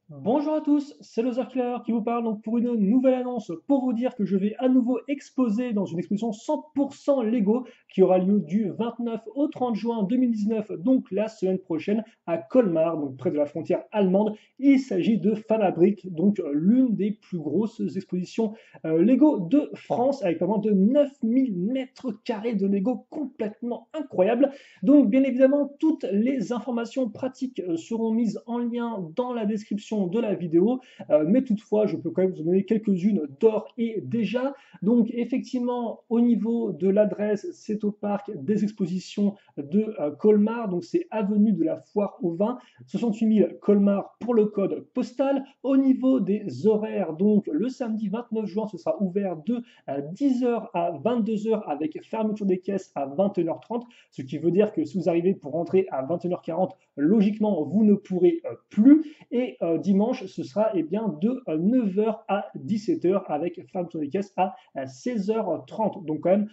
Bonjour à tous, c'est Loser Killer qui vous parle donc pour une nouvelle annonce pour vous dire que je vais à nouveau exposer dans une exposition 100% Lego qui aura lieu du 29 au 30 juin 2019, donc la semaine prochaine à Colmar, donc près de la frontière allemande. Il s'agit de Fanabric, donc l'une des plus grosses expositions Lego de France avec pas moins de 9000 mètres carrés de Lego complètement incroyable. Donc, bien évidemment, toutes les informations pratiques seront mises en lien dans la description de la vidéo, mais toutefois, je peux quand même vous donner quelques-unes d'or et déjà. Donc, effectivement, au niveau de l'adresse, c'est au parc des expositions de Colmar, donc c'est avenue de la Foire au Vin, 68 000 Colmar pour le code postal. Au niveau des horaires, donc le samedi 29 juin, ce sera ouvert de 10h à 22h avec fermeture des caisses à 21h30, ce qui veut dire que si vous arrivez pour rentrer à 21h40, logiquement, vous ne pourrez plus. Et dimanche, ce sera bien de 9h à 17h avec fermeture des caisses à 16h30. Donc quand même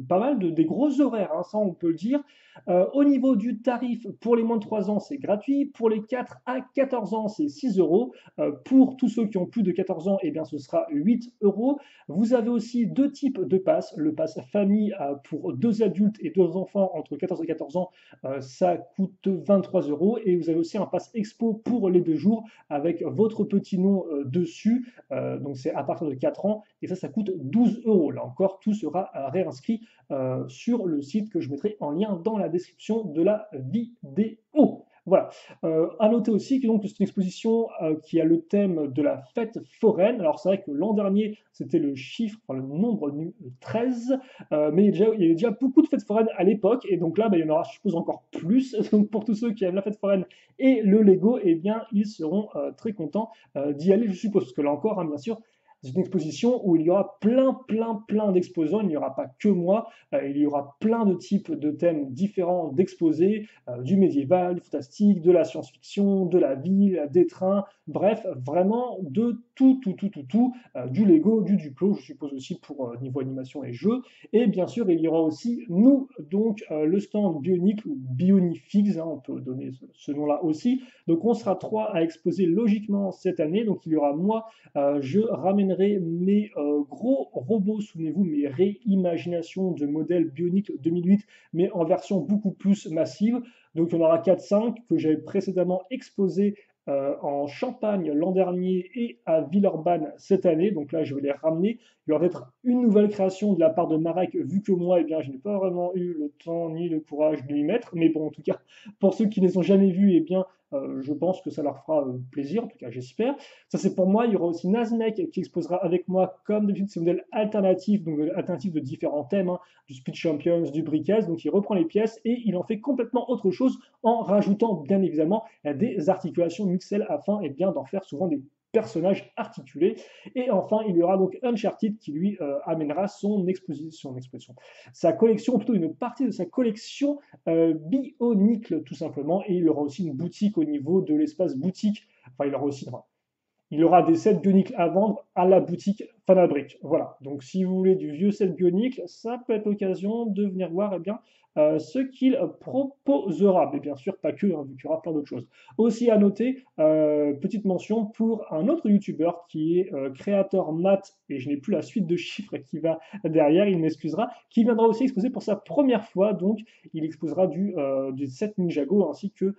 pas mal des gros horaires, hein, ça on peut le dire. Au niveau du tarif, pour les moins de 3 ans, c'est gratuit. Pour les 4 à 14 ans, c'est 6 euros. Pour tous ceux qui ont plus de 14 ans, eh bien, ce sera 8 euros. Vous avez aussi deux types de passes. Le pass famille pour deux adultes et deux enfants entre 14 et 14 ans, ça coûte 23 euros. Et vous avez aussi un pass expo pour les 2 jours avec votre petit nom dessus. Donc c'est à partir de 4 ans. Et ça coûte 12 euros. Là encore, tout sera réinscrit sur le site que je mettrai en lien dans la description de la vidéo. Voilà. À noter aussi que donc c'est une exposition qui a le thème de la fête foraine. Alors c'est vrai que l'an dernier c'était le chiffre, enfin, le nombre 13, mais il y avait déjà beaucoup de fêtes foraines à l'époque, et donc là bah, il y en aura je suppose encore plus. Donc pour tous ceux qui aiment la fête foraine et le Lego, eh bien ils seront très contents d'y aller, je suppose, parce que là encore, hein, bien sûr, c'est une exposition où il y aura plein d'exposants, il n'y aura pas que moi, il y aura plein de types de thèmes différents d'exposés, du médiéval, du fantastique, de la science-fiction, de la ville, des trains, bref, vraiment de tout, du Lego, du Duplo, je suppose aussi pour niveau animation et jeux. Et bien sûr, il y aura aussi nous, donc le stand Bionicle ou Bionifix, hein, on peut donner ce nom-là aussi. Donc on sera trois à exposer logiquement cette année. Donc il y aura moi, je ramènerai mes gros robots, souvenez-vous, mes réimaginations de modèles Bionicle 2008, mais en version beaucoup plus massive. Donc il y en aura 4-5 que j'avais précédemment exposés en Champagne l'an dernier et à Villeurbanne cette année. Donc là, je vais les ramener. Il y aura peut-être une nouvelle création de la part de Marek, vu que moi, eh bien, je n'ai pas vraiment eu le temps ni le courage de m'y mettre. Mais bon, en tout cas, pour ceux qui ne les ont jamais vus, eh bien, je pense que ça leur fera plaisir, en tout cas j'espère. Ça c'est pour moi, il y aura aussi Naznek qui exposera avec moi, comme d'habitude, ces modèles alternatifs, donc alternatifs de différents thèmes, hein, du Speed Champions, du Brickaz, donc il reprend les pièces et il en fait complètement autre chose en rajoutant bien évidemment des articulations Mixel afin et bien d'en faire souvent des personnages articulés. Et enfin, il y aura donc Uncharted qui lui amènera sa collection, ou plutôt une partie de sa collection Bionicle tout simplement. Et il aura aussi une boutique au niveau de l'espace boutique. Enfin, il aura des sets Bionicle à vendre à la boutique Fanabric. Voilà. Donc, si vous voulez du vieux set Bionicle, ça peut être l'occasion de venir voir eh bien, ce qu'il proposera. Mais bien sûr, pas que, hein, vu qu'il y aura plein d'autres choses. Aussi à noter, petite mention pour un autre YouTuber qui est créateur Math, et je n'ai plus la suite de chiffres qui va derrière, il m'excusera, qui viendra aussi exposer pour sa première fois. Donc, il exposera du set Ninjago ainsi que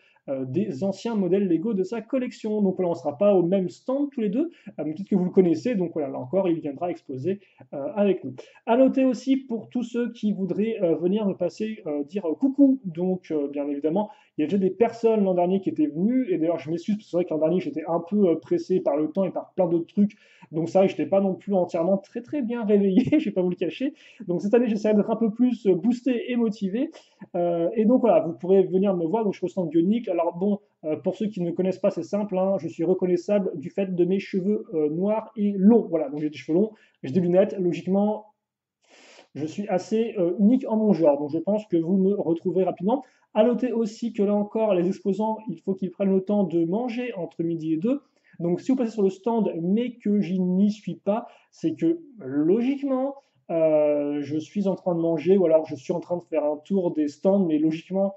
des anciens modèles Lego de sa collection. Donc voilà, on ne sera pas au même stand tous les deux, peut-être que vous le connaissez, donc voilà, là encore, il viendra exposer avec nous. À noter aussi pour tous ceux qui voudraient venir me passer dire coucou, donc bien évidemment, il y a déjà des personnes l'an dernier qui étaient venues, et d'ailleurs je m'excuse, parce que c'est vrai que l'an dernier j'étais un peu pressé par le temps et par plein d'autres trucs, donc c'est vrai que je n'étais pas non plus entièrement très bien réveillé, je ne vais pas vous le cacher. Donc cette année j'essaierai d'être un peu plus boosté et motivé. Et donc voilà, vous pourrez venir me voir, donc je suis au stand Bionicle. Alors bon, pour ceux qui ne connaissent pas, c'est simple, hein, je suis reconnaissable du fait de mes cheveux noirs et longs. Voilà, donc j'ai des cheveux longs, j'ai des lunettes, logiquement, je suis assez unique en mon genre, donc je pense que vous me retrouverez rapidement. À noter aussi que là encore, les exposants, il faut qu'ils prennent le temps de manger entre midi et deux. Donc si vous passez sur le stand, mais que je n'y suis pas, c'est que logiquement, je suis en train de manger, ou alors je suis en train de faire un tour des stands, mais logiquement,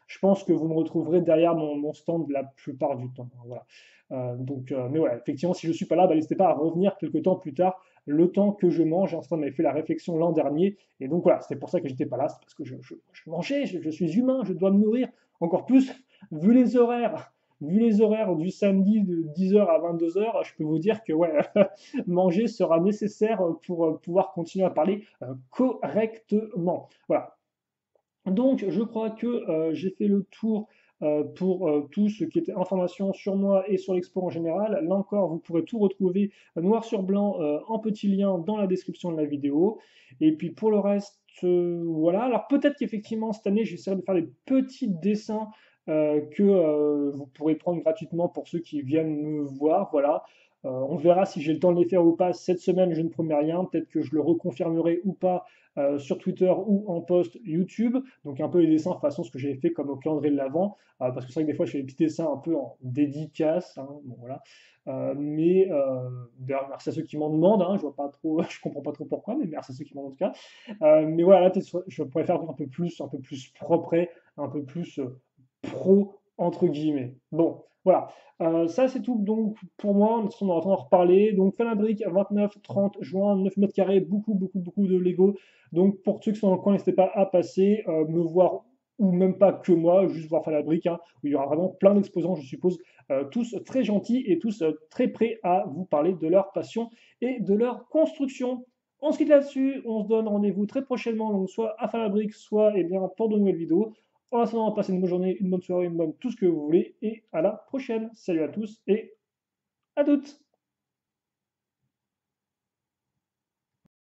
je pense que vous me retrouverez derrière mon stand la plupart du temps. Voilà. Mais voilà, effectivement, si je ne suis pas là, bah, n'hésitez pas à revenir quelques temps plus tard, le temps que je mange. En m'avait fait la réflexion l'an dernier, et donc voilà, c'est pour ça que j'étais pas là, c'est parce que je mangeais, je suis humain, je dois me nourrir. Encore plus, vu les horaires, vu les horaires du samedi de 10h à 22h, je peux vous dire que ouais, manger sera nécessaire pour pouvoir continuer à parler correctement. Voilà. Donc, je crois que j'ai fait le tour pour tout ce qui était information sur moi et sur l'expo en général. Là encore, vous pourrez tout retrouver noir sur blanc en petit lien dans la description de la vidéo. Et puis pour le reste, voilà. Alors peut-être qu'effectivement, cette année, j'essaierai de faire des petits dessins que vous pourrez prendre gratuitement pour ceux qui viennent me voir. Voilà. On verra si j'ai le temps de les faire ou pas. Cette semaine, je ne promets rien. Peut-être que je le reconfirmerai ou pas sur Twitter ou en post YouTube. Donc un peu les dessins façon ce que j'avais fait comme au calendrier de l'Avent. Parce que c'est vrai que des fois je fais des petits dessins un peu en dédicace. Hein, bon, voilà. D'ailleurs, merci à ceux qui m'en demandent. Hein, je vois pas trop, je comprends pas trop pourquoi, mais merci à ceux qui m'en demandent en tout cas. Mais voilà, là, je pourrais faire un peu plus propre, un peu plus pro entre guillemets. Bon, voilà. Ça, c'est tout donc pour moi. On aura en reparler. Donc, Falabrique, 29-30 juin, 9 mètres carrés, beaucoup de Lego. Donc, pour ceux qui sont dans le coin, n'hésitez pas à passer, me voir, ou même pas que moi, juste voir Falabrique, hein, où il y aura vraiment plein d'exposants, je suppose, tous très gentils et tous très prêts à vous parler de leur passion et de leur construction. On se quitte là-dessus, on se donne rendez-vous très prochainement, donc soit à Falabrique, soit eh bien, pour de nouvelles vidéos. En attendant, passez une bonne journée, une bonne soirée, une bonne tout ce que vous voulez, et à la prochaine. Salut à tous et à toutes.